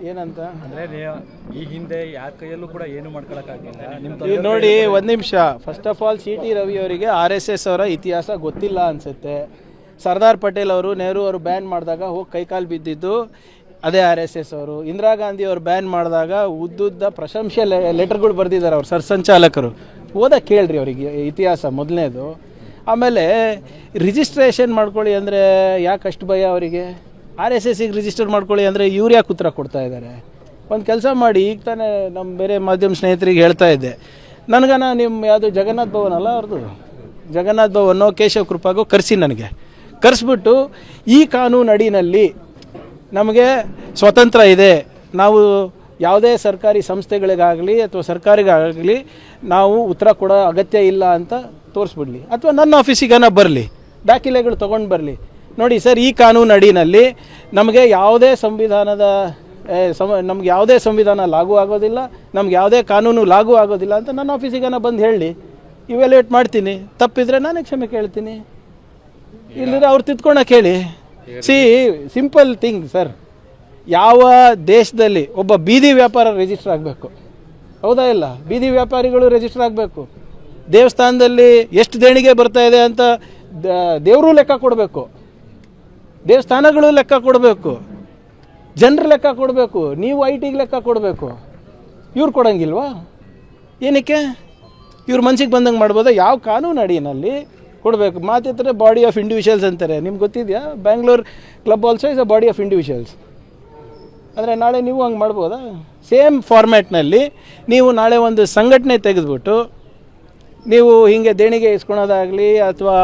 ಏನಂತ ಅಂದರೆ ಈ ಹಿಂದೆ ಯಾರ ಕೈಯಲ್ಲೂ ಕೂಡ ಏನು ಮಾಡ್ಕೊಳಕ್ಕಾಗಿಲ್ಲ. ನೋಡಿ ಒಂದು ನಿಮಿಷ, first of all C T Ravi ಅವರಿಗೆ RSS ಅವರ ಇತಿಹಾಸ ಗೊತ್ತಿಲ್ಲ ಅನಿಸುತ್ತೆ. ಸರ್ದಾರ್ ಪಟೇಲ್ ಅವರು, ನೆಹರು ಅವರು ಬ್ಯಾನ್ ಮಾಡಿದಾಗ ಹೋಗಿ ಕೈಕಾಲು ಬಿದ್ದಿದ್ದು ಅದೇ RSS ಅವರು. ಇಂದಿರಾ ಗಾಂಧಿ ಅವರು ಬ್ಯಾನ್ ಮಾಡಿದಾಗ ಉದ್ದುದ್ದ ಪ್ರಶಂಸೆ ಲೆಟರ್ಗಳು ಬರೆದಿದ್ದಾರೆ ಅವ್ರು ಸರ್ಸಂಚಾಲಕರು. ಓದಕ್ಕೆ ಕೇಳ್ರಿ ಅವರಿಗೆ ಇತಿಹಾಸ ಮೊದಲನೇದು. ಆಮೇಲೆ ರಿಜಿಸ್ಟ್ರೇಷನ್ ಮಾಡ್ಕೊಳ್ಳಿ ಅಂದರೆ ಯಾಕೆ ಅಷ್ಟು ಭಯ ಅವರಿಗೆ? RSSಗೆ ರಿಜಿಸ್ಟರ್ ಮಾಡ್ಕೊಳ್ಳಿ ಅಂದರೆ ಇವ್ರು ಯಾಕೆ ಉತ್ತರ ಕೊಡ್ತಾ ಇದ್ದಾರೆ? ಒಂದು ಕೆಲಸ ಮಾಡಿ, ಈಗ ತಾನೇ ನಮ್ಮ ಬೇರೆ ಮಾಧ್ಯಮ ಸ್ನೇಹಿತರಿಗೆ ಹೇಳ್ತಾ ಇದ್ದೆ, ನನಗನ ನಿಮ್ಮ ಯಾವುದು ಜಗನ್ನಾಥ್ ಭವನ್ ಅಲ್ಲ ಅವ್ರದ್ದು, ಜಗನ್ನಾಥ್ ಭವನೋ ಕೇಶವ ಕೃಪಾಗೋ ಕರೆಸಿ, ನನಗೆ ಕರೆಸ್ಬಿಟ್ಟು ಈ ಕಾನೂನು ಅಡಿನಲ್ಲಿ ನಮಗೆ ಸ್ವತಂತ್ರ ಇದೆ, ನಾವು ಯಾವುದೇ ಸರ್ಕಾರಿ ಸಂಸ್ಥೆಗಳಿಗಾಗಲಿ ಅಥವಾ ಸರ್ಕಾರಿಗಾಗಲಿ ನಾವು ಉತ್ತರ ಕೊಡೋ ಅಗತ್ಯ ಇಲ್ಲ ಅಂತ ತೋರಿಸ್ಬಿಡ್ಲಿ, ಅಥವಾ ನನ್ನ ಆಫೀಸಿಗನ ಬರಲಿ, ದಾಖಲೆಗಳು ತೊಗೊಂಡು ಬರಲಿ. ನೋಡಿ ಸರ್, ಈ ಕಾನೂನು ಅಡಿನಲ್ಲಿ ನಮಗೆ ಯಾವುದೇ ನಮ್ಗೆ ಯಾವುದೇ ಸಂವಿಧಾನ ಲಾಗೂ ಆಗೋದಿಲ್ಲ, ನಮ್ಗೆ ಯಾವುದೇ ಕಾನೂನು ಲಾಗೂ ಆಗೋದಿಲ್ಲ ಅಂತ ನನ್ನ ಆಫೀಸಿಗನ ಬಂದು ಹೇಳಿ, ಇವ್ಯಾಲ್ಯೂಯೇಟ್ ಮಾಡ್ತೀನಿ. ತಪ್ಪಿದ್ರೆ ನಾನೇ ಕ್ಷಮೆ ಕೇಳ್ತೀನಿ, ಇಲ್ಲದ್ರೆ ಅವ್ರು ತಿದ್ಕೊಳಕ್ಕೆ ಹೇಳಿ. ಸಿಂಪಲ್ ಥಿಂಗ್ ಸರ್, ಯಾವ ದೇಶದಲ್ಲಿ ಒಬ್ಬ ಬೀದಿ ವ್ಯಾಪಾರ ರಿಜಿಸ್ಟರ್ ಆಗಬೇಕು, ಹೌದಾ ಇಲ್ಲ? ಬೀದಿ ವ್ಯಾಪಾರಿಗಳು ರಿಜಿಸ್ಟರ್ ಆಗಬೇಕು. ದೇವಸ್ಥಾನದಲ್ಲಿ ಎಷ್ಟು ದೇಣಿಗೆ ಬರ್ತಾ ಇದೆ ಅಂತ ದೇವರು ಲೆಕ್ಕ ಕೊಡಬೇಕು, ದೇವಸ್ಥಾನಗಳು ಲೆಕ್ಕ ಕೊಡಬೇಕು, ಜನರು ಲೆಕ್ಕ ಕೊಡಬೇಕು, ನೀವು IT ಲೆಕ್ಕ ಕೊಡಬೇಕು. ಇವ್ರು ಕೊಡೋಂಗಿಲ್ವಾ? ಏನಕ್ಕೆ? ಇವ್ರ ಮನ್ಸಿಗೆ ಬಂದಂಗೆ ಮಾಡ್ಬೋದಾ? ಯಾವ ಕಾನೂನು ಅಡಿನಲ್ಲಿ ಕೊಡಬೇಕು? ಮಾತಿದ್ರೆ ಬಾಡಿ ಆಫ್ ಇಂಡಿವಿಜುವಲ್ಸ್ ಅಂತಾರೆ. ನಿಮ್ಗೆ ಗೊತ್ತಿದೆಯಾ? Bangalore club also is a body of individuals. ಅಂದರೆ ನಾಳೆ ನೀವು ಹಂಗೆ ಮಾಡ್ಬೋದಾ? ಸೇಮ್ ಫಾರ್ಮ್ಯಾಟ್ನಲ್ಲಿ ನೀವು ನಾಳೆ ಒಂದು ಸಂಘಟನೆ ತೆಗೆದುಬಿಟ್ಟು ನೀವು ಹೀಗೆ ದೇಣಿಗೆ ಇಸ್ಕೊಳೋದಾಗಲಿ ಅಥವಾ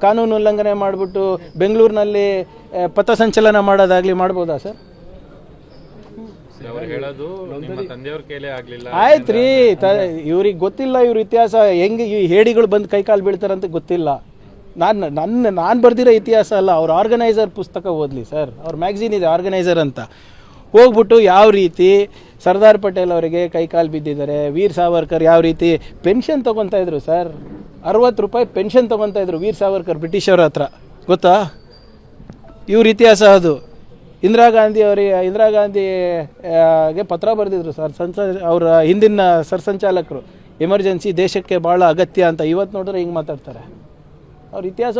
ಕಾನೂನು ಉಲ್ಲಂಘನೆ ಮಾಡಿಬಿಟ್ಟು ಬೆಂಗಳೂರಿನಲ್ಲಿ ಪಥಸಂಚಲನ ಮಾಡೋದಾಗಲಿ ಮಾಡ್ಬೋದಾ ಸರ್? ಆಯ್ತು ರೀ, ಇವ್ರಿಗೆ ಗೊತ್ತಿಲ್ಲ, ಇವ್ರ ಇತಿಹಾಸ ಹೆಂಗೆ ಈ ಹೇಡಿಗಳು ಬಂದು ಕೈಕಾಲು ಬೀಳ್ತಾರಂತ ಗೊತ್ತಿಲ್ಲ. ನಾನು ಬರ್ದಿರೋ ಇತಿಹಾಸ ಅಲ್ಲ, ಅವ್ರ ಆರ್ಗನೈಸರ್ ಪುಸ್ತಕ ಓದಲಿ ಸರ್, ಅವ್ರ ಮ್ಯಾಗ್ಝಿನ್ ಇದೆ ಆರ್ಗನೈಸರ್ ಅಂತ. ಹೋಗ್ಬಿಟ್ಟು ಯಾವ ರೀತಿ ಸರ್ದಾರ್ ಪಟೇಲ್ ಅವರಿಗೆ ಕೈಕಾಲು ಬಿದ್ದಿದ್ದಾರೆ, ವೀರ್ ಸಾವರ್ಕರ್ ಯಾವ ರೀತಿ ಪೆನ್ಷನ್ ತೊಗೊತಾ ಇದ್ರು ಸರ್, 60 ರೂಪಾಯಿ ಪೆನ್ಷನ್ ತೊಗೊತಾ ಇದ್ರು ವೀರ್ ಸಾವರ್ಕರ್ ಬ್ರಿಟಿಷರ ಹತ್ರ, ಗೊತ್ತಾ? ಇವ್ರ ಇತಿಹಾಸ ಅದು. ಇಂದಿರಾ ಗಾಂಧಿಗೆ ಪತ್ರ ಬರೆದಿದ್ರು ಸರ್, ಅವರ ಹಿಂದಿನ ಸರ್ಸಂಚಾಲಕರು, ಎಮರ್ಜೆನ್ಸಿ ದೇಶಕ್ಕೆ ಭಾಳ ಅಗತ್ಯ ಅಂತ. ಇವತ್ತು ನೋಡಿದ್ರೆ ಹಿಂಗೆ ಮಾತಾಡ್ತಾರೆ. ಅವ್ರ ಇತಿಹಾಸ